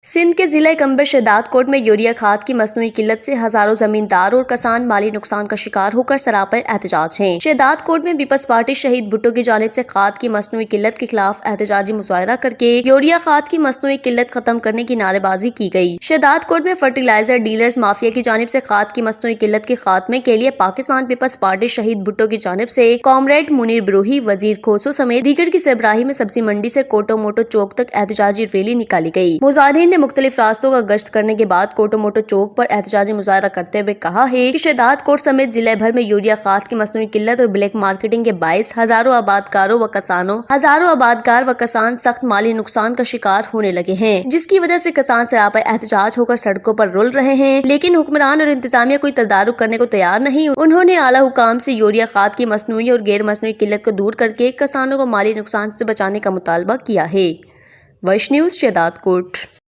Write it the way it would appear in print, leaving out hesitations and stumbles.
सिंध के जिला कंबर शहदाद कोट में यूरिया खाद की मसनूई किल्लत से हजारों जमींदार और किसान माली नुकसान का शिकार होकर सरापे एहतजाज हैं। शहदाद कोट में पीपल्स पार्टी शहीद भुट्टो की जानिब से खाद की मसनूई किल्लत के खिलाफ एहतजाजी मुजाहरा करके यूरिया खाद की मसनूई किल्लत खत्म करने की नारेबाजी की गई। शहदाद कोट में फर्टिलाइजर डीलर्स माफिया की जानिब से खाद की मसनूई किल्लत के खात्मे के लिए पाकिस्तान पीपल्स पार्टी शहीद भुट्टो की जानिब से कॉमरेड मुनीर बरूही, वजीर खोसो समेत दीगर की सरबराही में सब्जी मंडी से कोटो मोटो चौक तक एहतजाजी रैली निकाली गई। मुजाहिरीन ने मुख्तलिफ रास्तों का गश्त करने के बाद कोटो मोटो चौक पर एहतजाजी मुजाहरा करते हुए कहा है कि शहदाद कोट समेत जिले भर में यूरिया खाद की मसनूई किल्लत और ब्लैक मार्केटिंग के बाइस हजारों आबादकार व किसान सख्त माली नुकसान का शिकार होने लगे हैं, जिसकी वजह से किसान सरापा एहतजाज होकर सड़कों पर रुल रहे हैं। लेकिन हुक्मरान और इंतजामिया कोई तदारुक करने को तैयार नहीं। उन्होंने आला हुकाम से यूरिया खाद की मसनूई और गैर मसनूई किल्लत को दूर करके किसानों को माली नुकसान से बचाने का मुतालबा किया है। वर्ष न्यूज़ शहदाद कोट।